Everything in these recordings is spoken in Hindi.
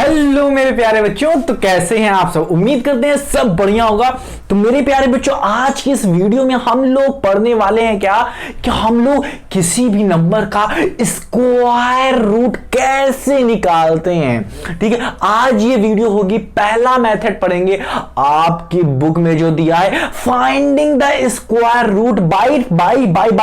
हेलो मेरे प्यारे बच्चों, तो कैसे हैं आप सब। उम्मीद करते हैं सब बढ़िया होगा। तो मेरे प्यारे बच्चों, आज की इस वीडियो में हम लोग पढ़ने वाले हैं क्या कि हम लोग किसी भी नंबर का स्क्वायर रूट कैसे निकालते हैं। ठीक है, आज ये वीडियो होगी, पहला मेथड पढ़ेंगे आपकी बुक में जो दिया है, finding the square root by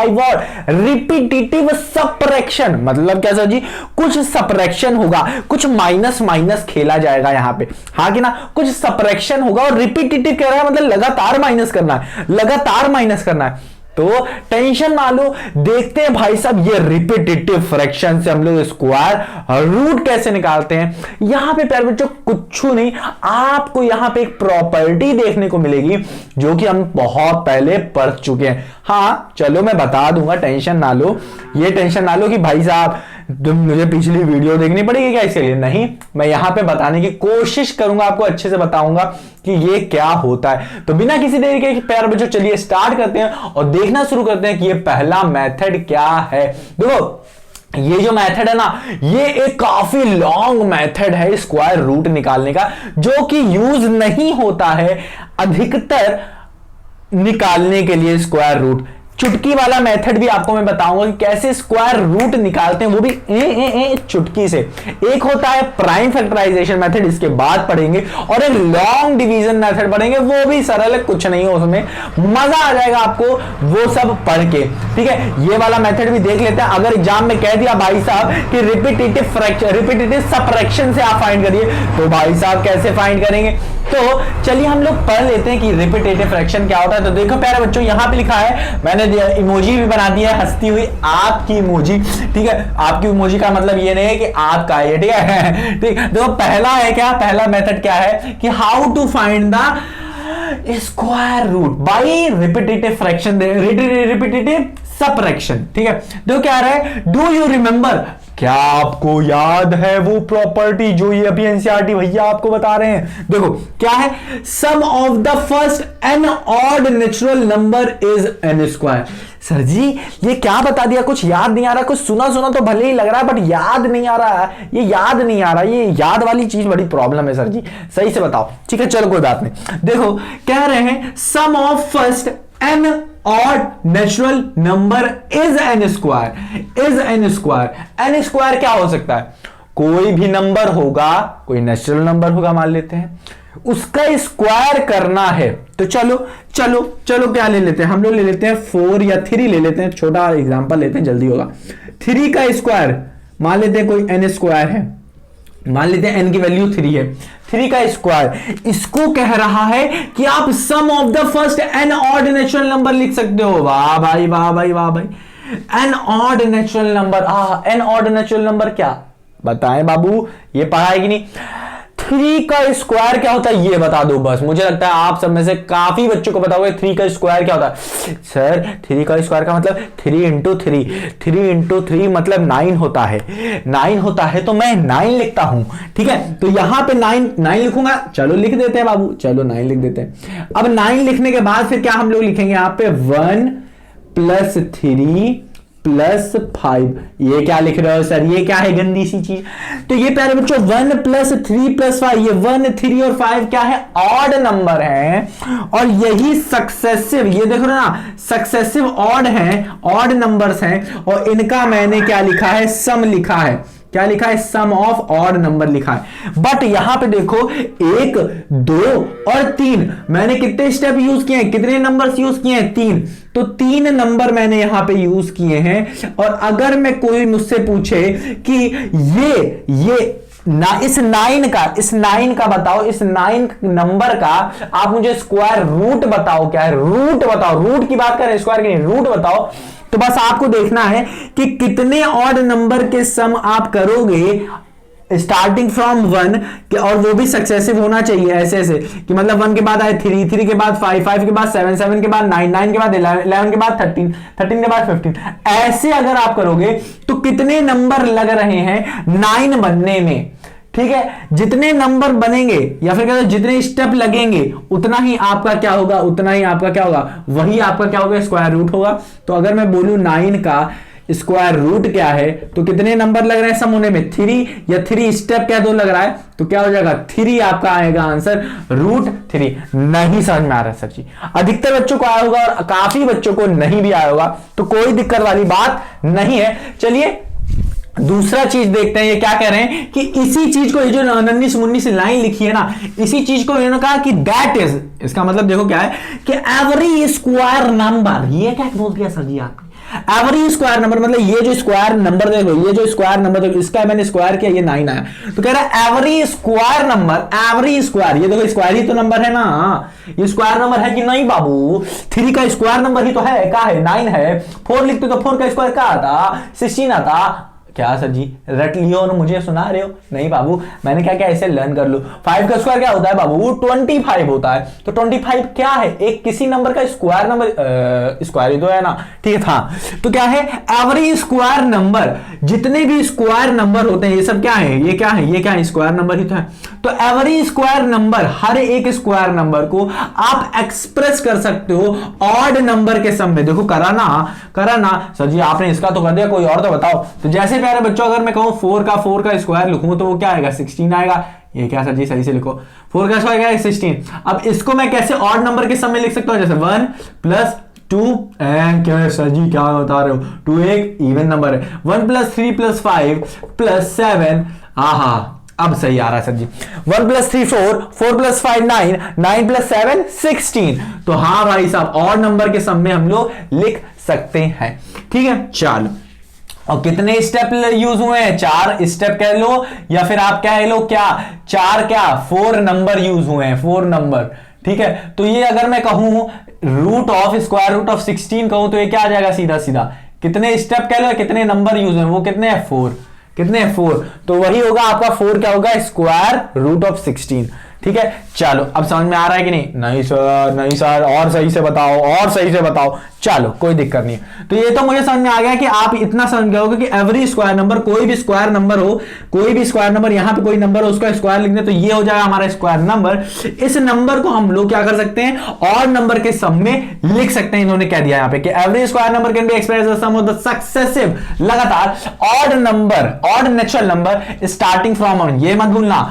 what, repetitive subtraction. मतलब क्या सर जी, कुछ सबट्रैक्शन होगा, कुछ माइनस खेला जाएगा यहां पे, हाँ कि ना, कुछ सबट्रैक्शन होगा और रिपीटेटिव कह रहा है मतलब लगातार माइनस करना है, लगातार माइनस करना है। तो टेंशन ना लो, देखते हैं भाई साहब ये रिपीटेटिव फ्रैक्शन से हम लोग स्क्वायर रूट कैसे निकालते हैं। यहां पे प्यारे बच्चों कुछ नहीं, आपको यहां पे एक प्रॉपर्टी देखने को मिलेगी जो कि हम बहुत पहले पढ़ चुके हैं। हाँ चलो मैं बता दूंगा, टेंशन ना लो, ये टेंशन ना लो कि भाई साहब मुझे पिछली वीडियो देखनी पड़ेगी क्या इसके लिए। नहीं, मैं यहां पे बताने की कोशिश करूंगा, आपको अच्छे से बताऊंगा कि ये क्या होता है। तो बिना किसी देरी के प्यारे बच्चों चलिए स्टार्ट करते हैं और देखना शुरू करते हैं कि ये पहला मेथड क्या है। देखो ये जो मेथड है ना, ये एक काफी लॉन्ग मेथड है स्क्वायर रूट निकालने का, जो कि यूज नहीं होता है अधिकतर निकालने के लिए स्क्वायर रूट। चुटकी वाला मेथड भी आपको मैं बताऊंगा कि कैसे स्क्वायर रूट निकालते हैं, वो भी चुटकी से। एक होता है प्राइम फैक्टराइजेशन मेथड, इसके बाद पढ़ेंगे, और एक लॉन्ग डिवीजन मेथड पढ़ेंगे, वो भी सरल है, कुछ नहीं है उसमें, मजा आ जाएगा आपको वो सब पढ़ के। ठीक है, ये वाला मेथड भी देख लेते हैं। अगर एग्जाम में कह दिया भाई साहब कि रिपीटेटिव सबट्रैक्शन से आप फाइंड करिए, तो भाई साहब कैसे फाइंड करेंगे। तो चलिए हम लोग पढ़ लेते हैं कि रिपीटेटिव फ्रैक्शन क्या होता है। तो देखो प्यारे बच्चों, यहां पे लिखा है, मैंने इमोजी भी बना दिया है, हंसती हुई आपकी इमोजी। ठीक है, आपकी इमोजी का मतलब ये नहीं है कि आपका है, ठीक है। ठीक, देखो पहला है क्या, पहला मेथड क्या है कि how to find the square root by repetitive fraction, repetitive subtraction. ठीक है, देखो क्या रहा है, डू यू रिमेंबर, क्या आपको याद है वो प्रॉपर्टी जो ये अभी एनसीईआरटी भैया आपको बता रहे हैं। देखो क्या है, sum of the first n odd natural number is n square. Sir ji ये क्या बता दिया, कुछ याद नहीं आ रहा, कुछ सुना सुना तो भले ही लग रहा है बट याद नहीं आ रहा है, ये याद नहीं आ रहा, ये याद वाली चीज बड़ी प्रॉब्लम है सर जी, सही से बताओ। ठीक है चलो कोई बात नहीं। देखो कह रहे हैं sum of first n odd natural number is n square, is n square. N square क्या हो सकता है, कोई भी नंबर होगा, कोई नेचुरल नंबर होगा मान लेते हैं, उसका स्क्वायर करना है। तो चलो चलो चलो क्या ले लेते हैं हम लोग, ले लेते हैं 4 या 3 ले लेते हैं, छोटा एग्जांपल लेते हैं जल्दी होगा। 3 का स्क्वायर मान लेते हैं, कोई एन स्क्वायर है, मान लेते हैं एन की वैल्यू 3 है, 3 का स्क्वायर, इसको कह रहा है कि आप sum of the first n odd natural number लिख सकते हो। वाह भाई वाह भाई वाह भाई, n odd natural number. N odd natural number क्या बताएं बाबू, ये पढ़ा है कि नहीं। 3 का स्क्वायर क्या होता है ये बता दो बस, मुझे लगता है आप सब में से काफी बच्चों को पता होगा 3 का स्क्वायर क्या होता है। सर 3 का स्क्वायर का मतलब 3 इंटू 3 मतलब 9 होता है, 9 होता है, तो मैं 9 लिखता हूं। ठीक है, तो यहां पे 9 लिखूंगा, चलो लिख देते हैं बाबू, चलो 9 लिख देते हैं। अब 9 लिखने के बाद फिर क्या हम लोग लिखेंगे यहां पे, 1 + 3 + 5। ये क्या लिख रहे हो सर, ये क्या है गंदी सी चीज। तो ये प्यारे बच्चों 1 + 3 + 5, ये 1 3 और 5 क्या है, ऑड नंबर है, और यही सक्सेसिव, ये देखो ना सक्सेसिव ऑड है, ऑड नंबर्स हैं, और इनका मैंने क्या लिखा है, सम लिखा है। क्या लिखा है, सम ऑफ ऑड नंबर लिखा है। बट यहां पे देखो 1 2 और 3 मैंने कितने स्टेप यूज किए हैं, कितने नंबर्स यूज किए हैं, 3। तो 3 नंबर मैंने यहां पे यूज किए हैं। और अगर मैं कोई मुझसे पूछे कि ये ना इस 9 का बताओ, इस 9 नंबर का आप मुझे स्क्वायर रूट बताओ, क्या है रूट बताओ, रूट की बात करें स्क्वायर की नहीं, रूट बताओ। तो बस आपको देखना है कि कितने ऑड नंबर के सम आप करोगे स्टार्टिंग फ्रॉम 1, और वो भी सक्सेसिव होना चाहिए, ऐसे कि मतलब 1 के बाद आए 3 के बाद 5 के बाद 7 के बाद 9 के बाद 11 के बाद 13 के बाद 15। ऐसे अगर आप करोगे तो कितने नंबर लग रहे हैं 9 बनने में। ठीक है, जितने नंबर बनेंगे या फिर कहते जितने स्टेप लगेंगे उतना ही आपका क्या होगा, उतना ही आपका क्या होगा, वही आपका क्या होगा, स्क्वायर रूट होगा। तो अगर मैं बोलूं 9 का स्क्वायर रूट क्या है, तो कितने नंबर लग रहे हैं सम होने में 3, या 3 स्टेप क्या दो लग रहा है, तो क्या हो जाएगा 3 आपका आएगा आंसर √3। नहीं समझ में आ रहा है सर जी? अधिकतर बच्चों को आया होगा और काफी बच्चों को नहीं भी आया होगा, तो कोई दिक्कत वाली बात नहीं है। चलिए दूसरा चीज देखते हैं, ये क्या कह रहे हैं कि इसी चीज को, ये जो 19-19 लाइन लिखी है ना, इसी चीज को इन्होंने कहा कि दैट इज, इसका मतलब देखो क्या है कि एवरी स्क्वायर नंबर, ये क्या बोल दिया सर जी आपने, एवरी स्क्वायर नंबर मतलब ये जो स्क्वायर नंबर देखो, ये जो स्क्वायर नंबर देखो, इसका मैंने स्क्वायर किया, ये 9 आया, तो कह रहा है every square number, every square, ये देखो स्क्वायर ही तो नंबर है ना, ये स्क्वायर नंबर है कि नहीं बाबू, 3 का स्क्वायर नंबर ही तो है, क्या है 9 है, 4 लिखते तो 4 का स्क्वायर क्या आता 16 आता। क्या सर जी रट लियो और मुझे सुना रहे हो? नहीं बाबू, मैंने क्या क्या ऐसे लर्न कर लो। 5 का स्क्वायर क्या होता है बाबू 25 होता है, तो 25 क्या है, एक किसी नंबर का स्क्वायर नंबर, स्क्वायर ही तो है ना, ठीक है था। तो क्या है एवरी स्क्वायर नंबर, जितने भी स्क्वायर नंबर होते हैं ये सब क्या है, ये क्या है, ये क्या है स्क्वायर नंबर ही तो है। तो एवरी स्क्वायर नंबर, हर एक स्क्वायर नंबर को आप एक्सप्रेस कर सकते हो ऑड नंबर के सम में। देखो करा ना सर जी, आपने इसका तो कर दिया, कोई और तो बताओ। तो जैसे प्यारे बच्चों अगर मैं कहूं 4 का स्क्वायर लिखूं तो वो क्या आएगा 16 आएगा। ये क्या सर जी सही से लिखो, 4 का स्क्वायर क्या है 16। अब इसको मैं कैसे ऑड नंबर के सम में लिख सकता हूं, जैसे 1 + 2 एंड क्या है सर जी क्या बता रहे हो, 2 एक इवन नंबर है, 1 + 3 + 5 + 7, आहा अब सही आ रहा है सर जी, 1 + 3 4, 4 + 5 9, 9 + 7 16। तो हाँ भाई साहब ऑड नंबर के सम में हम लोग लिख सकते हैं, ठीक है। चलो और कितने स्टेप यूज हुए हैं, 4 स्टेप कह लो, या फिर आप कह लो क्या 4 नंबर यूज हुए हैं, 4 नंबर, ठीक है। तो ये अगर मैं कहूं स्क्वायर रूट ऑफ 16 कहूं तो ये क्या आ जाएगा सीधा सीधा, कितने स्टेप कह लो, कितने नंबर यूज हुए, वो कितने हैं 4, कितने 4, तो वही होगा आपका 4 क्या होगा स्क्वायर रूट ऑफ 16, ठीक है। चलो अब समझ में आ रहा है कि नहीं? नहीं सर और सही से बताओ, चलो कोई दिक्कत नहीं। तो ये तो मुझे समझ में आ गया कि आप इतना समझ गए होगे कि एवरी स्क्वायर नंबर, कोई भी स्क्वायर नंबर हो, कोई भी स्क्वायर नंबर, यहां पे कोई नंबर हो उसका स्क्वायर लिखने, तो ये हो जाएगा हमारा स्क्वायर नंबर। इस नंबर को हम लोग क्या कर सकते हैं, ऑड नंबर के सम में लिख सकते हैं। इन्होंने कह दिया यहां पे कि every square number can be expressed as the sum of the successive, लगातार odd number, odd natural number starting from 1, ये मत भूलना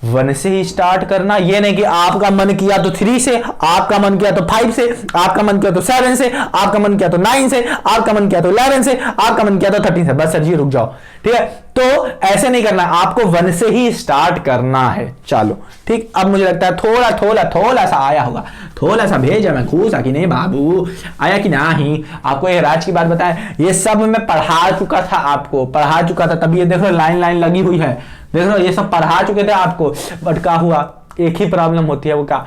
1 से ही स्टार्ट करना। ये नहीं कि आपका मन किया तो 3 से, आपका मन किया तो 5 से, आपका मन किया तो 7 से, आपका मन किया तो 9 से, आपका मन किया तो 11 से, आपका मन किया तो 13 से। बस सर जी रुक जाओ, ठीक है। तो ऐसे नहीं करना, आपको 1 से ही स्टार्ट करना है। चलो ठीक, अब मुझे लगता है थोड़ा सा आया होगा, थोड़ा सा भेजा मैं खुश कि नहीं बाबू, आया कि नहीं। आपको ये राज की बात बताएं, ये सब मैं पढ़ा चुका था, तब ये देखो लाइन लगी हुई है, देख लो ये सब पढ़ा चुके थे आपको, बट क्या हुआ, एक ही प्रॉब्लम होती है, वो क्या,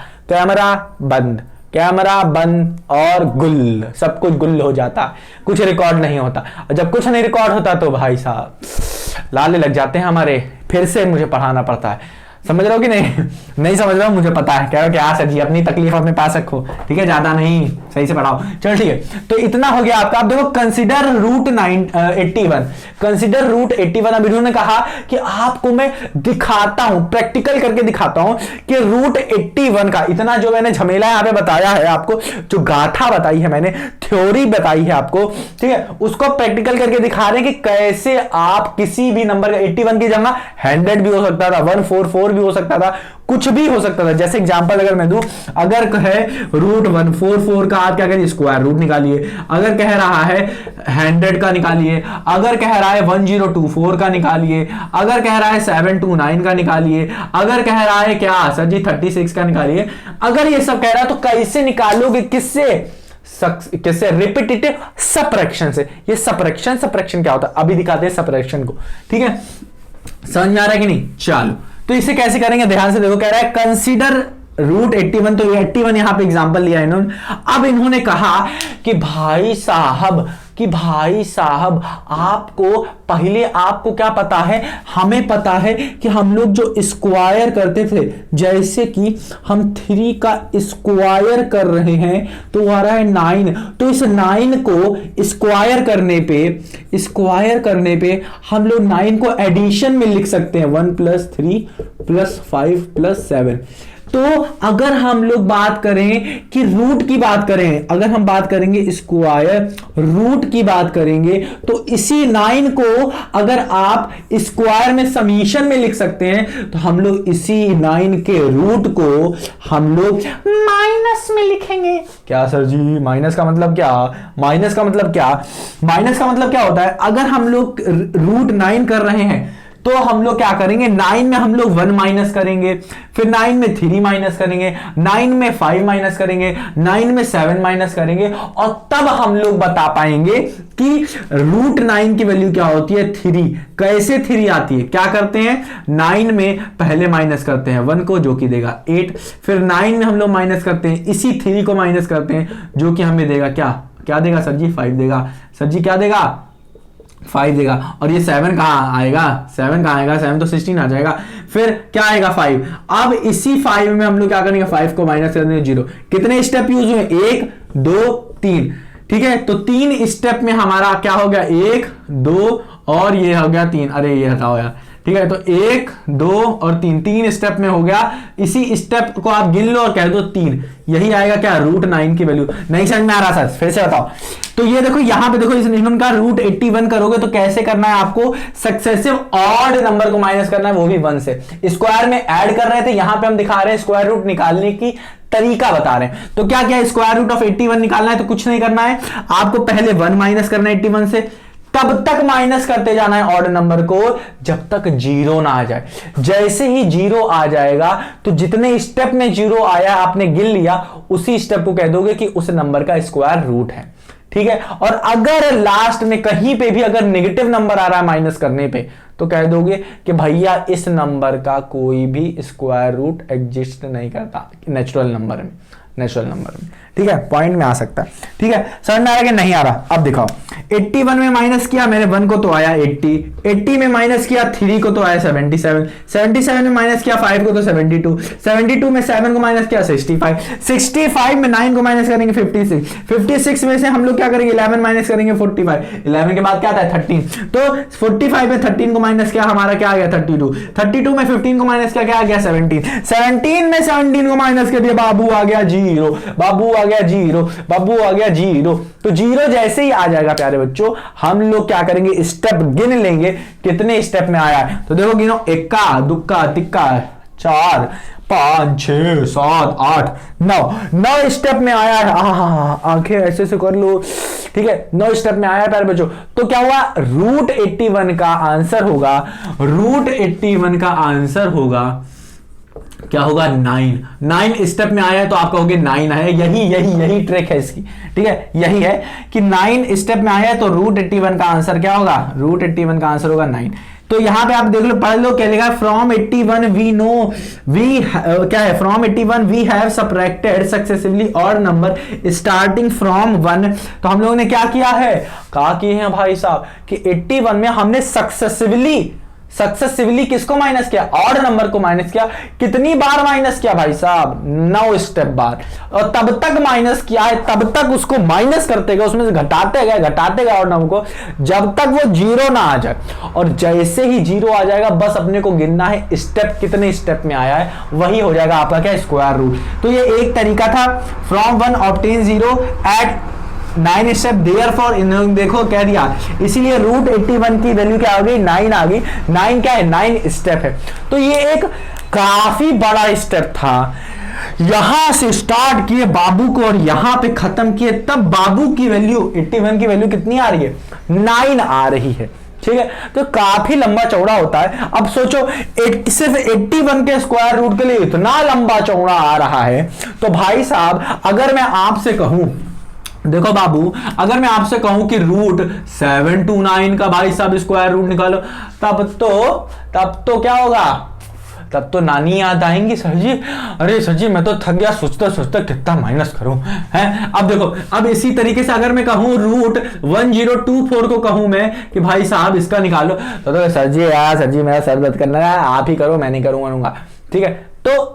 कैमरा बंद और गुल, सब कुछ गुल हो जाता, कुछ रिकॉर्ड नहीं होता। और जब कुछ नहीं रिकॉर्ड होता तो भाई साहब लाले लग जाते हैं हमारे, फिर से मुझे पढ़ाना पड़ता है। समझ रहे हो कि नहीं समझ रहा हूं, मुझे पता है। कह रहे हो कि हाँ सर जी अपनी तकलीफ अपने पास रखो, ठीक है, ज्यादा नहीं, सही से पढ़ाओ। चलो ठीक है, तो इतना हो गया आपका। आप देखो कंसीडर रूट 81, अब इन्होंने कहा कि आपको मैं दिखाता हूं, प्रैक्टिकल करके दिखाता हूं कि रूट 81 का इतना जो मैंने झमेला यहाँ पे बताया है आपको, जो गाथा बताई है मैंने, थ्योरी बताई है आपको, ठीक है, उसको प्रैक्टिकल करके दिखा रहे हैं कि कैसे आप किसी भी नंबर का 81 की जगह 100 भी हो सकता था, 144 भी हो सकता था, कुछ भी हो सकता था। जैसे एग्जांपल अगर मैं दूं, अगर कहे रूट 144 का आप क्या करिए स्क्वायर रूट निकालिए, अगर कह रहा है 100 का निकालिए, अगर कह रहा है 1024 का निकालिए, अगर कह रहा है 729 का निकालिए, अगर कह रहा है क्या सर जी 36 का निकालिए, अगर ये सब कह रहा है तो कैसे निकालोगे, किससे रिपीटेटिव सब्ट्रैक्शन से। ये सब्ट्रैक्शन क्या होता है अभी दिखाते हैं सब्ट्रैक्शन को, ठीक है, समझ में आ रहा है कि नहीं। चलो तो इसे कैसे करेंगे, ध्यान से देखो, कह रहा है कंसीडर रूट 81, तो 81 यहां पे एग्जांपल लिया इन्होंने। अब इन्होंने कहा कि भाई साहब आपको पहले, आपको क्या पता है, हमें पता है कि हम लोग जो स्क्वायर करते थे, जैसे कि हम 3 का स्क्वायर कर रहे हैं तो आ रहा है 9, तो इस 9 को स्क्वायर करने पे हम लोग 9 को एडिशन में लिख सकते हैं, 1 + 3 + 5 + 7। तो अगर हम लोग बात करें कि रूट की बात करें, अगर हम बात करेंगे स्क्वायर रूट की बात करेंगे, तो इसी 9 को अगर आप स्क्वायर में समीशन में लिख सकते हैं, तो हम लोग इसी 9 के रूट को हम लोग माइनस में लिखेंगे। क्या सर जी, माइनस का मतलब क्या? माइनस का मतलब क्या? माइनस का मतलब क्या होता है? अगर हम लोग रूट 9 कर रहे हैं तो हम लोग क्या करेंगे, 9 में हम लोग 1 माइनस करेंगे, फिर 9 में 3 माइनस करेंगे, 9 में 5 माइनस करेंगे, 9 में 7 माइनस करेंगे, और तब हम लोग बता पाएंगे कि रूट 9 की वैल्यू क्या होती है, 3। कैसे 3 आती है? क्या करते हैं, 9 में पहले माइनस करते हैं 1 को, जो कि देगा 8, फिर 9 में हम लोग माइनस करते हैं इसी 3 को माइनस करते हैं, जो कि हमें देगा क्या? क्या देगा सर जी? 5 देगा। सर जी क्या देगा? 5 देगा। और ये 7 कहां आएगा? 7 कहां आएगा? 7 तो 16 आ जाएगा। फिर क्या आएगा? 5। अब इसी 5 में हम लोग क्या करेंगे, 5 को माइनस कर देंगे 0। कितने स्टेप यूज हुए? 1 2 3। ठीक है, तो 3 स्टेप में हमारा क्या हो गया, 1 2 और ये हो गया 3। अरे ये हटाओ यार। ठीक है, तो 1 2 और 3 स्टेप में हो गया। इसी स्टेप को आप गिन लो और कह दो 3। यही आएगा क्या, रूट 9 की वैल्यू। नहीं समझ में आ रहा सर? फिर से बताओ। तो ये देखो यहां पे देखो, इस इनका रूट 81 करोगे तो कैसे करना है आपको, सक्सेसिव ऑड नंबर को माइनस करना है, वो भी 1 से। स्क्वायर में ऐड कर रहे थे, यहां पे हम दिखा रहे हैं स्क्वायर रूट निकालने की तरीका बता रहे हैं। तो क्या क्या स्क्वायर रूट ऑफ 81 निकालना है, तो कुछ नहीं करना है, आपको पहले 1 माइनस करना है 81 से, तब तक माइनस करते जाना है ऑड नंबर को जब तक 0 ना आ जाए। जैसे ही 0 आ जाएगा तो जितने स्टेप में 0 आया आपने गिन लिया, उसी स्टेप को कह दोगे कि उस नंबर का स्क्वायर रूट है। ठीक है, और अगर लास्ट में कहीं पे भी अगर नेगेटिव नंबर आ रहा है माइनस करने पे, तो कह दोगे कि भैया इस नंबर का कोई भी स्क्वायर रूट एग्जिस्ट नहीं करता नेचुरल नंबर में, नेचुरल नंबर में। ठीक है, पॉइंट में आ सकता है। ठीक है, समझ में आ रहा है कि नहीं आ रहा? अब दिखाओ, 81 में माइनस किया मैंने 1 को तो आया 80, 80 में माइनस किया 3 को तो आया 77, 77 में माइनस किया 5 को तो 72, 72 में 7 को माइनस किया 65, 65 में 9 को माइनस करेंगे 56, 56 में से हम लोग क्या करेंगे 11 माइनस करेंगे 45, 11 के बाद क्या आता है 13, तो 45 में 13 को माइनस किया हमारा क्या आ गया 32, 32 में 15 को माइनस किया क्या आ गया 17, 17 में 17 को माइनस कर दिया, बाबू आ गया 0, बाबू आ गया 0, बाबू आ गया 0। तो 0 जैसे ही आ जाएगा प्यारे बच्चों, हम लोग क्या करेंगे, स्टेप गिन लेंगे कितने स्टेप में आया है। तो देखो गिनो, 1 दुक्का तिक्का 4 5 6 7 8 9 स्टेप में आया है। आंखें ऐसे से कर लो। ठीक है, 9 स्टेप में आया है प्यारे बच्चों। तो क्या हुआ, रूट 81 का आंसर होगा, रूट 81 का आंसर होगा क्या होगा 9 स्टेप में आया है तो आप कहोगे 9 है। यही ट्रिक है इसकी। ठीक है, यही है कि 9 स्टेप में आया है तो रूट 81 का आंसर क्या होगा, रूट 81 का आंसर होगा 9। तो यहां पे आप देख लो, पढ़ लो क्या लिखा है, फ्रॉम 81 वी नो क्या है, from 81 we have subtracted successively odd number starting from 1। तो हम लोगों ने क्या किया है, कहा किए हैं भाई साहब कि 81 में हमने सक्सेसिवली किसको माइनस किया, ऑड नंबर को माइनस किया। कितनी बार माइनस किया भाई साहब, 9 स्टेप बार, और तब तक माइनस किया है, तब तक उसको माइनस करते गए, उसमें से घटाते गए ऑड नंबर को, जब तक वो 0 ना आ जाए। और जैसे ही 0 आ जाएगा बस अपने को गिनना है स्टेप कितने स्टेप में आया है, वही हो जाएगा आपका क्या, स्क्वायर रूट। तो ये एक तरीका था, from 1 obtain 0 at 9 step. Therefore in देखो कह दिया, इसीलिए रूट 81 की वैल्यू क्या आ गई, 9 आ गई। 9 क्या है, 9 स्टेप है। तो ये एक काफी बड़ा स्टेप था, यहां से स्टार्ट किए बाबू को और यहां पे खत्म किए, तब बाबू की वैल्यू 81 की वैल्यू कितनी आ रही है, 9 आ रही है। ठीक है, तो काफी लंबा चौड़ा होता है। अब सोचो सिर्फ 81 के स्क्वायर रूट के लिए इतना लंबा चौड़ा आ रहा है, तो भाई साहब अगर मैं आपसे कहूं, देखो बाबू, अगर मैं आपसे कहूं कि रूट 729 का भाई साहब स्क्वायर रूट निकालो, तब तो क्या होगा, तब तो नानी याद आएंगी, सर जी अरे सर जी मैं तो थक गया सोचते सोचते कितना माइनस करूं है। अब देखो, अब इसी तरीके से अगर मैं कहूं रूट 1024 को कहूं मैं कि भाई साहब इसका निकालो, तो सर जी यार, सर जी मेरा सर दर्द करना है, आप ही करो, मैं नहीं करूंगा। ठीक है, तो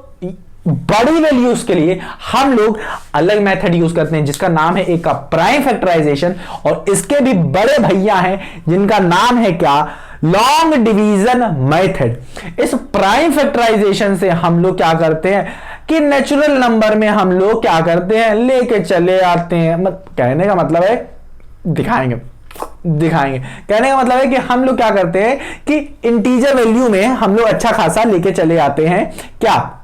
बड़ी वैल्यूज के लिए हम लोग अलग मेथड यूज करते हैं जिसका नाम है एक का प्राइम फैक्टराइजेशन, और इसके भी बड़े भैया हैं जिनका नाम है क्या, लॉन्ग डिवीजन मेथड। इस प्राइम फैक्टराइजेशन से हम लोग क्या करते हैं कि नेचुरल नंबर में हम लोग क्या करते हैं, लेके चले आते हैं। कहने का मतलब है, दिखाएंगे कहने का मतलब है कि हम लोग क्या करते हैं कि इंटीजर वैल्यू में हम लोग अच्छा खासा लेके चले आते हैं, क्या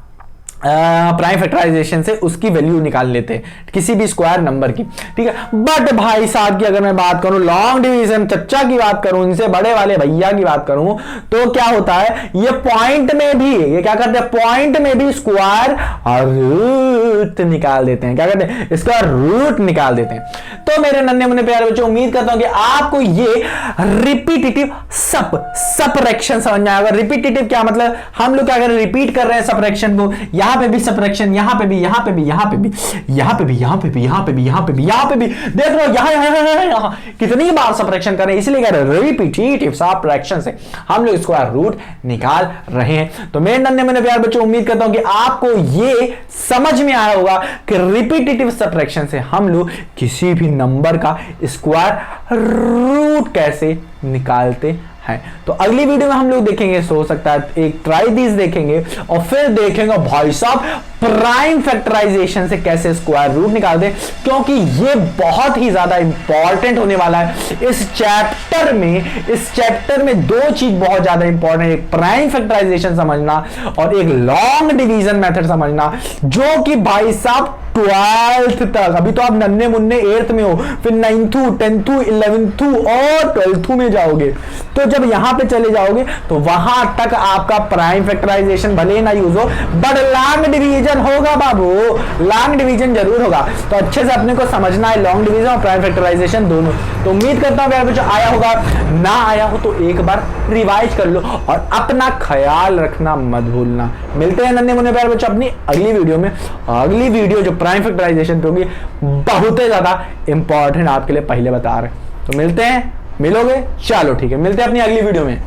प्राइम फैक्टराइजेशन से उसकी वैल्यू निकाल लेते हैं किसी भी स्क्वायर नंबर की, ठीक है। बट भाई साहब की अगर मैं बात करूं, लॉन्ग डिवीजन चच्चा की बात करूं, इनसे बड़े वाले भैया की बात करूं, तो क्या होता है, ये पॉइंट में भी, ये क्या करते हैं, पॉइंट में भी स्क्वायर रूट निकाल देते हैं। क्या करते हैं, इसका रूट निकाल देते हैं। तो मेरे नन्हे मुन्ने प्यारे बच्चों, उम्मीद करता हूं कि आपको ये रिपीटेटिव सब्ट्रैक्शन समझ में आएगा। रिपीटेटिव क्या मतलब, हम लोग क्या कर रहे हैं, रिपीट कर रहे हैं सब्ट्रैक्शन को, यहां पे भी सब्ट्रैक्शन, यहां पे भी, यहां पे भी, यहां पे भी, यहां पे भी, यहां पे भी, यहां पे भी, यहां पे भी, यहां पे भी, देख लो यहां कितनी बार सब्ट्रैक्शन कर रहे हैं, इसलिए कह रहे हैं रिपीटेटिव सब्ट्रैक्शन से हम लोग स्क्वायर रूट निकाल रहे हैं। तो मेरे नन्हे मुन्ने प्यारे बच्चों, उम्मीद करता हूं कि आपको ये समझ में आया होगा कि रिपीटेटिव सब्ट्रैक्शन से हम लोग किसी भी नंबर का स्क्वायर रूट कैसे निकालते हैं। तो अगली वीडियो में हम लोग देखेंगे, सो सकता है एक ट्राई दिस देखेंगे और फिर देखेंगे भाई साहब प्राइम फैक्टराइजेशन से कैसे स्क्वायर रूट निकालते, क्योंकि ये बहुत ही ज्यादा इंपॉर्टेंट होने वाला है इस चैप्टर में। इस चैप्टर में दो चीज बहुत ज्यादा इंपॉर्टेंट है, एक प्राइम फैक्टराइजेशन समझना और एक लॉन्ग डिवीजन मेथड समझना, जो कि भाई साहब 12th तक, अभी तो आप नन्हे मुन्ने 8th में हो, फिर 9th 10th 11th और 12th में जाओगे। तो जब यहां पे चले जाओगे तो वहां तक आपका प्राइम फैक्टराइजेशन भले ना यूज हो, बट लॉन्ग डिवीजन होगा बाबू, लॉन्ग डिवीजन जरूर होगा। तो अच्छे से अपने को समझना है लॉन्ग डिवीजन और प्राइम फैक्टराइजेशन दोनों। तो उम्मीद करता हूं प्यारे बच्चों आया होगा, ना आया हो तो एक बार रिवाइज कर लो और अपना ख्याल रखना मत भूलना। मिलते हैं नन्हे मुन्ने प्यारे बच्चों अपनी अगली वीडियो में। अगली वीडियो जो प्राइम फैक्टराइजेशन पे होगी बहुत ही ज्यादा इंपॉर्टेंट आपके लिए पहले बता रहे। तो मिलते हैं, मिलोगे, चलो ठीक है, मिलते हैं अपनी अगली वीडियो में।